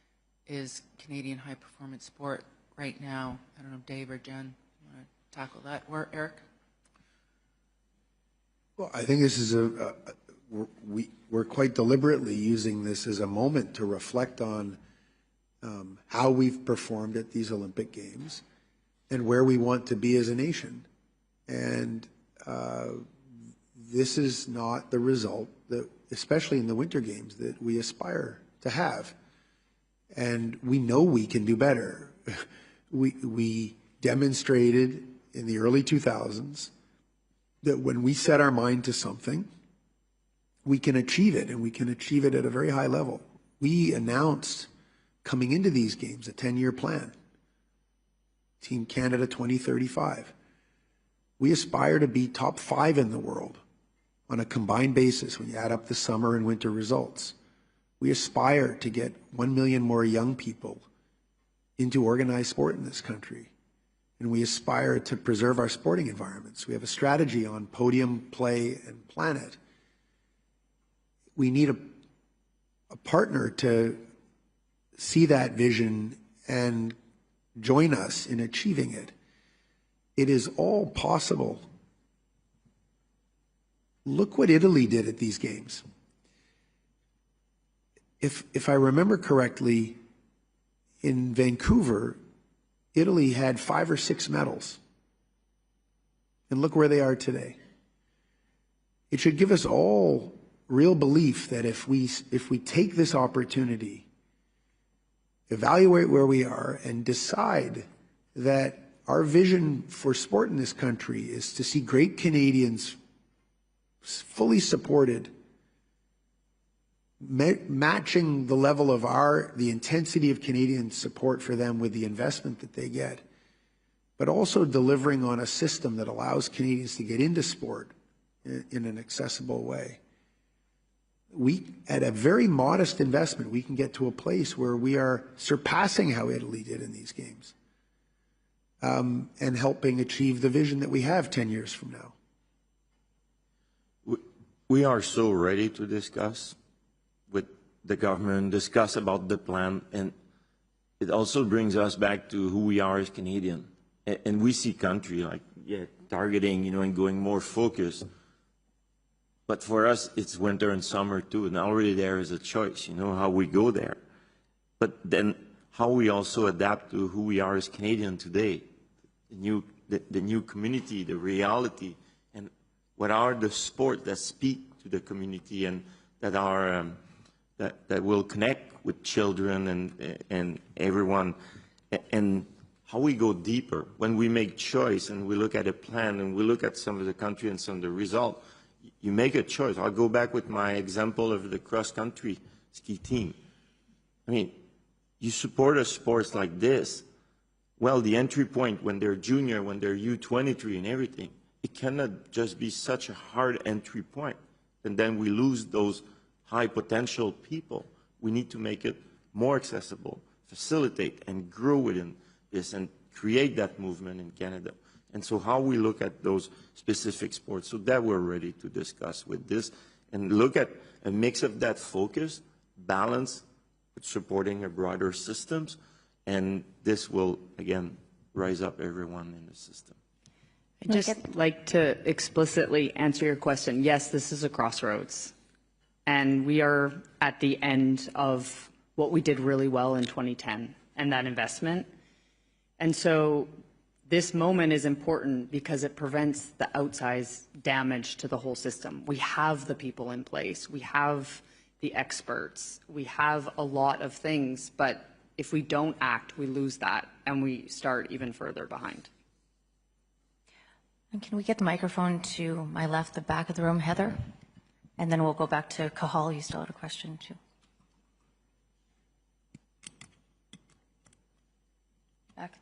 Speaker 8: is Canadian high performance sport right now? I don't know, Dave or Jen, you want to tackle that? Or Eric?
Speaker 3: Well, I think this is we're quite deliberately using this as a moment to reflect on how we've performed at these Olympic Games and where we want to be as a nation. And this is not the result that, especially in the Winter Games, that we aspire to have. And we know we can do better. We demonstrated in the early 2000s that when we set our mind to something, we can achieve it, and we can achieve it at a very high level. We announced coming into these games a 10-year plan. Team Canada 2035. We aspire to be top 5 in the world on a combined basis when you add up the summer and winter results. We aspire to get 1 million more young people into organized sport in this country. And we aspire to preserve our sporting environments. We have a strategy on podium, play, and planet. We need a partner to see that vision and join us in achieving it. It is all possible. Look what Italy did at these games. If I remember correctly, in Vancouver, Italy had 5 or 6 medals. And look where they are today. It should give us all real belief that if we take this opportunity, evaluate where we are, and decide that our vision for sport in this country is to see great Canadians fully supported, matching the level of the intensity of Canadian support for them with the investment that they get, but also delivering on a system that allows Canadians to get into sport in an accessible way. At a very modest investment, we can get to a place where we are surpassing how Italy did in these games, and helping achieve the vision that we have 10 years from now.
Speaker 4: We are so ready to discuss with the government, discuss about the plan, and it also brings us back to who we are as Canadian. And we see country like, targeting, and going more focused. But for us, it's winter and summer too, and already there is a choice, how we go there. But then how we also adapt to who we are as Canadian today, the new community, the reality, and what are the sports that speak to the community and that are that will connect with children and everyone, and how we go deeper when we make choice and we look at a plan and we look at some of the country and some of the result. You make a choice. I'll go back with my example of the cross-country ski team. I mean, you support a sports like this. Well, the entry point when they're junior, when they're U23 and everything, it cannot just be such a hard entry point. and then we lose those high potential people. We need to make it more accessible, facilitate and grow within this and create that movement in Canada. And so how we look at those specific sports, so that we're ready to discuss with this and look at a mix of that focus, balance, with supporting a broader systems, and this will, again, rise up everyone in the system.
Speaker 11: I'd just like to explicitly answer your question. Yes, this is a crossroads. And we are at the end of what we did really well in 2010 and that investment. And so this moment is important because it prevents the outsized damage to the whole system. We have the people in place. We have the experts. We have a lot of things, but if we don't act, we lose that and we start even further behind.
Speaker 2: And can we get the microphone to my left, the back of the room, Heather? And then we'll go back to Cahal. You still had a question, too. Back.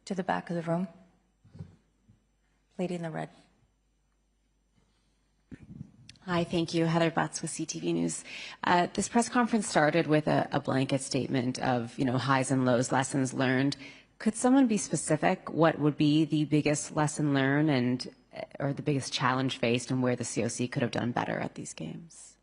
Speaker 2: To the back of the room. Lady in the red.
Speaker 12: Hi, thank you. Heather Butts with CTV News. This press conference started with a blanket statement of, highs and lows, lessons learned. Could someone be specific? What would be the biggest lesson learned or the biggest challenge faced, and where the COC could have done better at these games?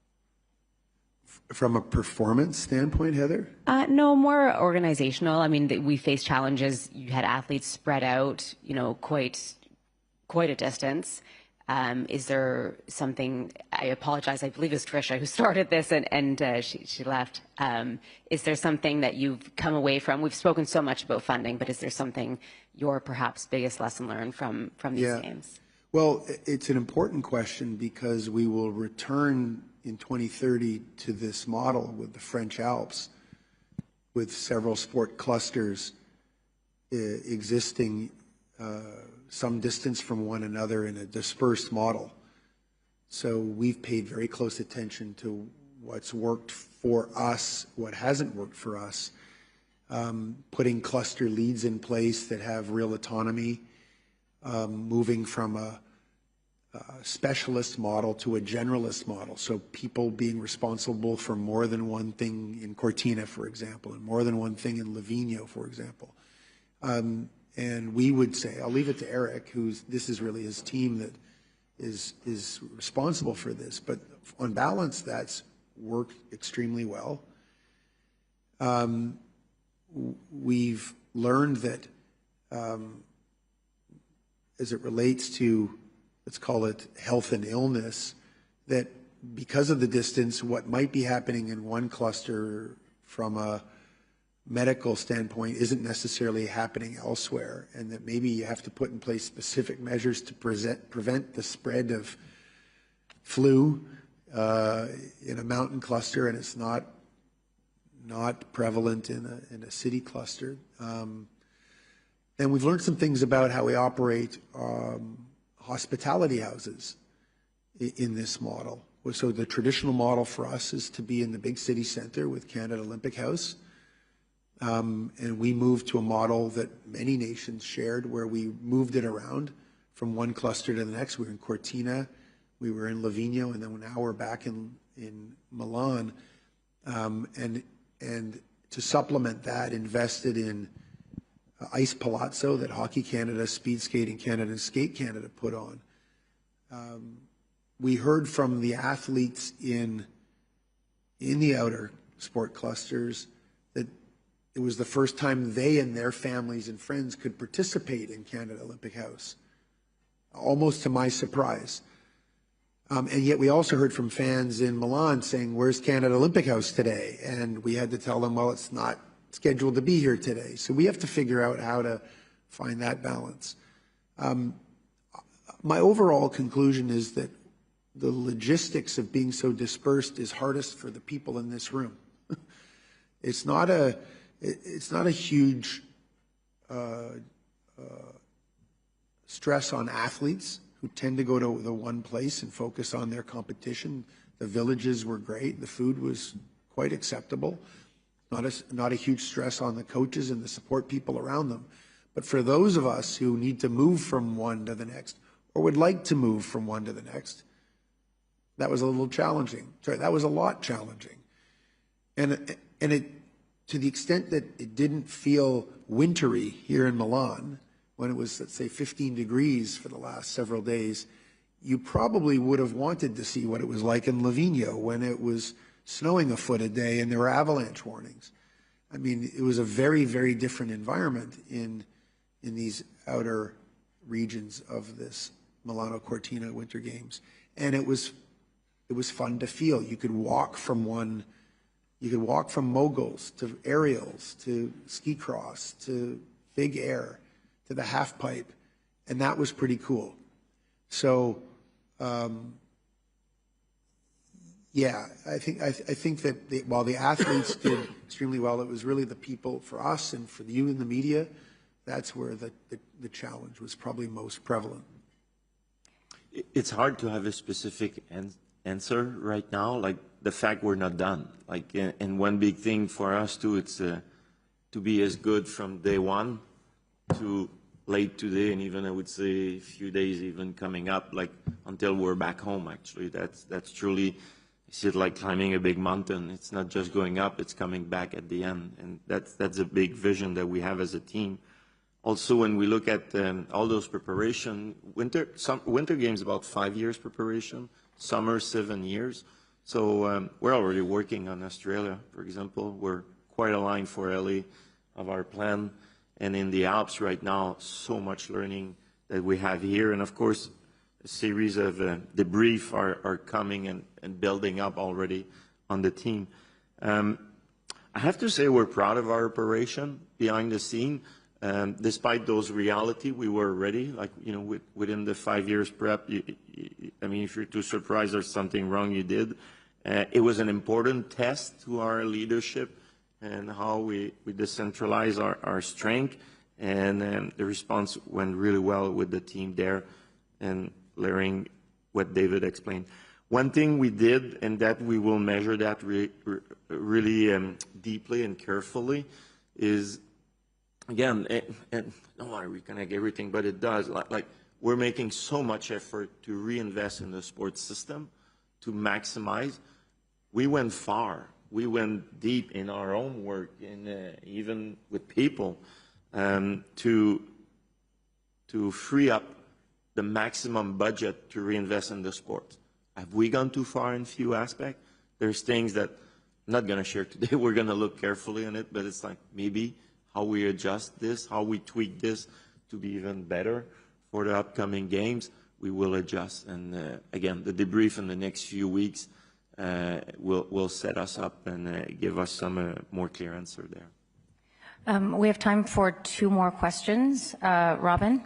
Speaker 3: From a performance standpoint, Heather?
Speaker 12: No, more organizational. I mean, we faced challenges. You had athletes spread out, quite a distance. Is there something, I apologize, I believe it's Tricia who started this and she left. Is there something that you've come away from? We've spoken so much about funding, but is there something your perhaps biggest lesson learned from these games?
Speaker 3: Well, it's an important question because we will return in 2030 to this model with the French Alps, with several sport clusters existing some distance from one another in a dispersed model. So we've paid very close attention to what's worked for us, what hasn't worked for us, putting cluster leads in place that have real autonomy, moving from a specialist model to a generalist model. So people being responsible for more than one thing in Cortina, for example, and more than one thing in Livigno, for example. And we would say, I'll leave it to Eric, this is really his team that is responsible for this. But on balance, that's worked extremely well. We've learned that as it relates to, let's call it health and illness, that because of the distance, what might be happening in one cluster from a medical standpoint isn't necessarily happening elsewhere, and that maybe you have to put in place specific measures to prevent the spread of flu in a mountain cluster, and it's not prevalent in a city cluster. And we've learned some things about how we operate hospitality houses in this model. So the traditional model for us is to be in the big city center with Canada Olympic House. And we moved to a model that many nations shared, where we moved it around from one cluster to the next. We were in Cortina, we were in Livigno, and then now we're back in Milan. And to supplement that, invested in Ice Palazzo that Hockey Canada, Speed Skating Canada, and Skate Canada put on. We heard from the athletes in the outer sport clusters that it was the first time they and their families and friends could participate in Canada Olympic House, almost to my surprise. And yet we also heard from fans in Milan saying, where's Canada Olympic House today? And we had to tell them, well, it's not scheduled to be here today. So we have to figure out how to find that balance. My overall conclusion is that the logistics of being so dispersed is hardest for the people in this room. It's not a huge stress on athletes who tend to go to the one place and focus on their competition. The villages were great. The food was quite acceptable. Not a huge stress on the coaches and the support people around them. But for those of us who need to move from one to the next, or would like to move from one to the next, That was a little challenging. Sorry, that was a lot challenging. And it, to the extent that it didn't feel wintry here in Milan, when it was, let's say, 15 degrees for the last several days, you probably would have wanted to see what it was like in Livigno when it was snowing a foot a day and there were avalanche warnings. I mean, it was a very, very different environment in these outer regions of this Milano Cortina Winter Games. And it was fun to feel. You could walk from moguls to aerials to ski cross to big air to the half pipe, and that was pretty cool. So, yeah, I think that while the athletes did extremely well, it was really the people, for us and for you in the media, that's where the challenge was probably most prevalent.
Speaker 4: It's hard to have a specific answer right now, like the fact we're not done. Like, and one big thing for us too, it's to be as good from day one to late today, and even I would say a few days even coming up, like until we're back home. Actually, that's truly, it's like climbing a big mountain. It's not just going up; it's coming back at the end, and that's a big vision that we have as a team. Also, when we look at all those preparation, winter games about 5 years preparation, summer 7 years. So we're already working on Australia, for example. We're quite aligned for LA of our plan. And in the Alps right now, so much learning that we have here. And of course, a series of debrief are coming and building up already on the team. I have to say we're proud of our operation behind the scene. Despite those reality, we were ready. Like, you know, within the 5 years prep, I mean, if you're too surprised there's something wrong, you did. It was an important test to our leadership and how we decentralize our strength. And the response went really well with the team there and learning what David explained. One thing we did, and that we will measure that really deeply and carefully, is, again, and don't want to reconnect everything, but it does. Like we're making so much effort to reinvest in the sports system to maximize. We went far. We went deep in our own work, and even with people, to free up the maximum budget to reinvest in the sport. Have we gone too far in a few aspects? There's things that I'm not going to share today. We're going to look carefully on it, but it's like maybe how we adjust this, how we tweak this to be even better for the upcoming games, we will adjust. And again, the debrief in the next few weeks will set us up and give us some more clear answer there.
Speaker 2: We have time for 2 more questions. Robin?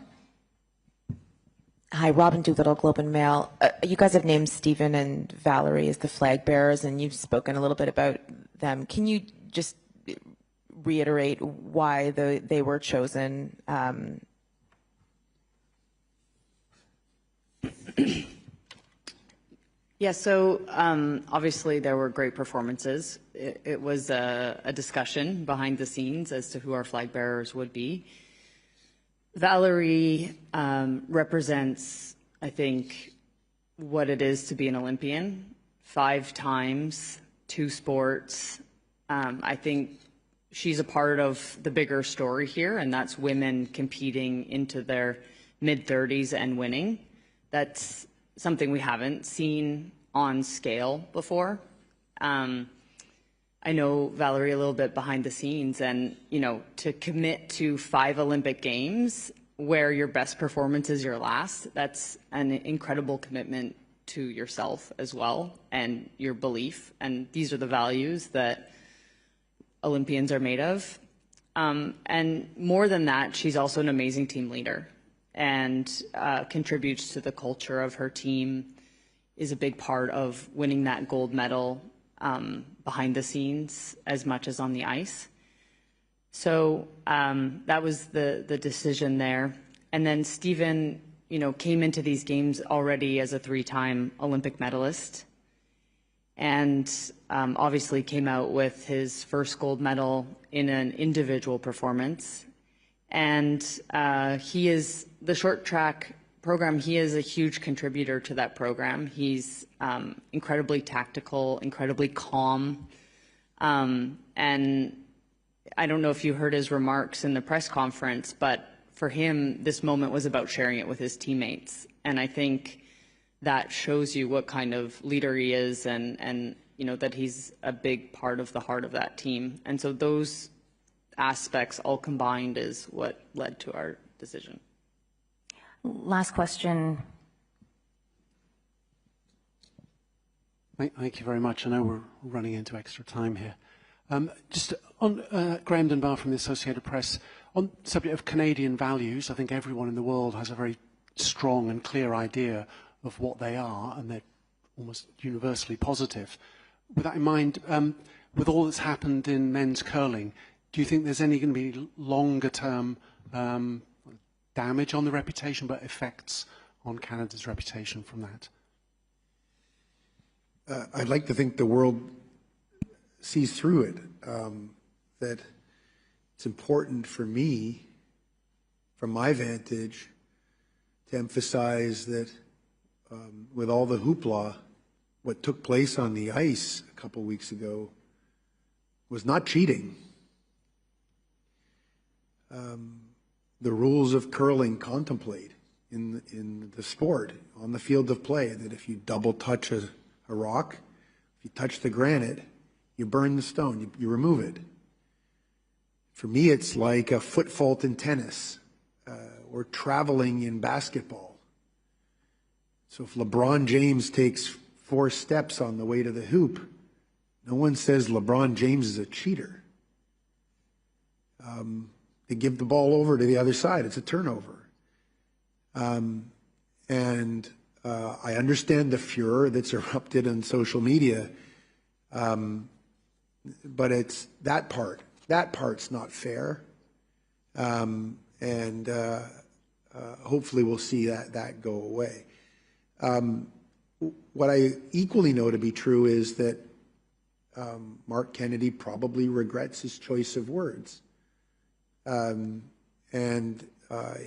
Speaker 13: Hi, Robin Doolittle, Globe and Mail. You guys have named Stephen and Valerie as the flag bearers, and you've spoken a little bit about them. Can you just reiterate why they were chosen?
Speaker 11: Yeah, so obviously there were great performances. It was a discussion behind the scenes as to who our flag bearers would be. Valerie represents, I think, what it is to be an Olympian. 5 times, 2 sports. I think she's a part of the bigger story here, and that's women competing into their mid-30s and winning. That's something we haven't seen on scale before. I know Valerie a little bit behind the scenes, and you know, to commit to 5 Olympic Games where your best performance is your last, that's an incredible commitment to yourself as well and your belief. And these are the values that Olympians are made of. And more than that, she's also an amazing team leader and contributes to the culture of her team, is a big part of winning that gold medal behind the scenes as much as on the ice. So that was the decision there. And then Stephen, you know, came into these games already as a 3-time Olympic medalist, and obviously came out with his first gold medal in an individual performance. And he is the short track program, he is a huge contributor to that program. He's incredibly tactical, incredibly calm. And I don't know if you heard his remarks in the press conference, but for him, this moment was about sharing it with his teammates. And I think that shows you what kind of leader he is and you know, that he's a big part of the heart of that team. And so those aspects all combined is what led to our decision.
Speaker 2: Last question.
Speaker 14: Thank you very much. I know we're running into extra time here. Just on Graham Dunbar from the Associated Press, on the subject of Canadian values, I think everyone in the world has a very strong and clear idea of what they are, and they're almost universally positive. With that in mind, with all that's happened in men's curling, do you think there's any going to be longer-term damage on the reputation, but effects on Canada's reputation from that?
Speaker 3: I'd like to think the world sees through it, that it's important for me, from my vantage, to emphasize that with all the hoopla, what took place on the ice a couple weeks ago was not cheating. The rules of curling contemplate in the sport, on the field of play, that if you double touch a rock, if you touch the granite, you burn the stone, you remove it. For me, it's like a foot fault in tennis or traveling in basketball. So if LeBron James takes 4 steps on the way to the hoop, no one says LeBron James is a cheater. They give the ball over to the other side. It's a turnover. And I understand the furor that's erupted on social media, but it's that part. That part's not fair. And hopefully we'll see that go away. What I equally know to be true is that Mark Kennedy probably regrets his choice of words. And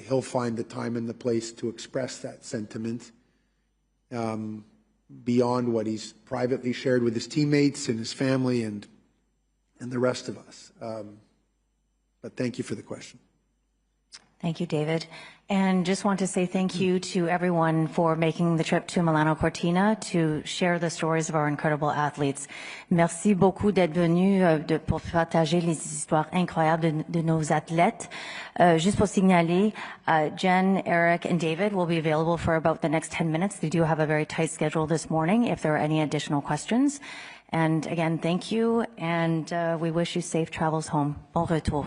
Speaker 3: he'll find the time and the place to express that sentiment beyond what he's privately shared with his teammates and his family and the rest of us. But thank you for the question.
Speaker 2: Thank you, David. And just want to say thank you to everyone for making the trip to Milano Cortina to share the stories of our incredible athletes. Merci beaucoup d'être venus pour partager les histoires incroyables de nos athlètes. Juste pour signaler, Jen, Eric, and David will be available for about the next 10 minutes. They do have a very tight schedule this morning if there are any additional questions. And again, thank you, and we wish you safe travels home. Bon retour.